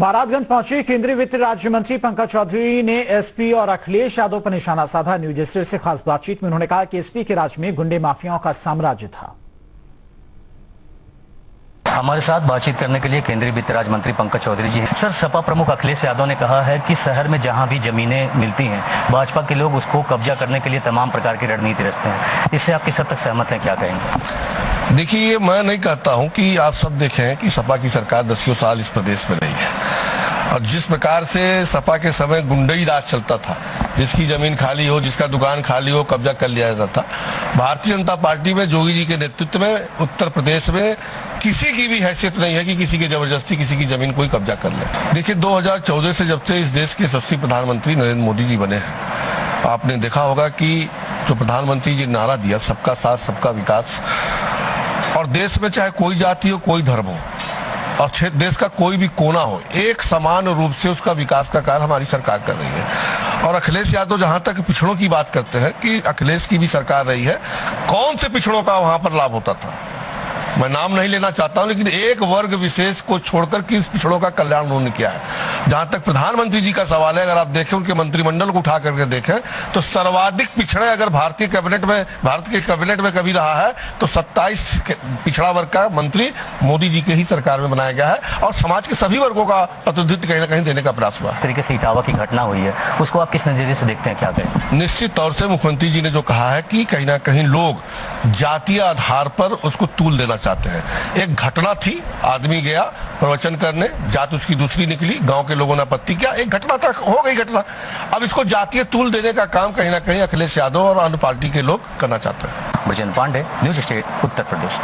महाराजगंज पहुंचे केंद्रीय वित्त राज्य मंत्री पंकज चौधरी ने एसपी और अखिलेश यादव पर निशाना साधा। न्यूज एस्ट्रेट से खास बातचीत में उन्होंने कहा कि एसपी के राज में गुंडे माफियाओं का साम्राज्य था। हमारे साथ बातचीत करने के लिए केंद्रीय वित्त राज्य मंत्री पंकज चौधरी जी हैं। सर, सपा प्रमुख अखिलेश यादव ने कहा है कि शहर में जहां भी जमीनें मिलती हैं, भाजपा के लोग उसको कब्जा करने के लिए तमाम प्रकार की रणनीति रचते हैं। इससे आप किस हद तक सहमत हैं, क्या कहेंगे? देखिए, मैं नहीं कहता हूं कि आप सब देखें कि सपा की सरकार 10 साल इस प्रदेश में रही है और जिस प्रकार से सपा के समय गुंडई राज चलता था, जिसकी जमीन खाली हो, जिसका दुकान खाली हो, कब्जा कर लिया जाता था। भारतीय जनता पार्टी में योगी जी के नेतृत्व में उत्तर प्रदेश में किसी की भी हैसियत नहीं है कि किसी की जबरदस्ती किसी की जमीन कोई कब्जा कर ले। देखिए, 2014 से जब से इस देश के यशस्वी प्रधानमंत्री नरेंद्र मोदी जी बने हैं, आपने देखा होगा कि जो प्रधानमंत्री जी नारा दिया, सबका साथ सबका विकास, और देश में चाहे कोई जाति हो, कोई धर्म हो और देश का कोई भी कोना हो, एक समान रूप से उसका विकास का कार्य हमारी सरकार कर रही है। और अखिलेश यादव जहां तक पिछड़ों की बात करते हैं कि अखिलेश की भी सरकार रही है, कौन से पिछड़ों का वहां पर लाभ होता था, मैं नाम नहीं लेना चाहता हूं, लेकिन एक वर्ग विशेष को छोड़कर किस पिछड़ों का कल्याण उन्होंने किया है। जहां तक प्रधानमंत्री जी का सवाल है, अगर आप देखें उनके मंत्रिमंडल को उठा करके देखें तो सर्वाधिक पिछड़े अगर भारत के कैबिनेट में कभी रहा है तो 27 पिछड़ा वर्ग का मंत्री मोदी जी के ही सरकार में बनाया गया है और समाज के सभी वर्गों का प्रतिनिधित्व कहीं ना कहीं देने का प्रयास हुआ है। तरीके से इटावा की घटना हुई है, उसको आप किस नजरिए से देखते हैं, क्या कहें? निश्चित तौर से मुख्यमंत्री जी ने जो कहा है कि कहीं ना कहीं लोग जातीय आधार पर उसको तूल देना चाहते हैं। एक घटना थी, आदमी गया प्रवचन करने, जात उसकी दूसरी निकली, गांव के लोगों ने आपत्ति किया, एक घटना तक हो गई घटना। अब इसको जातीय तूल देने का काम कहीं ना कहीं अखिलेश यादव और अन्य पार्टी के लोग करना चाहते हैं। ब्रजेंद्र पांडे, न्यूज एस्ट्रेट, उत्तर प्रदेश।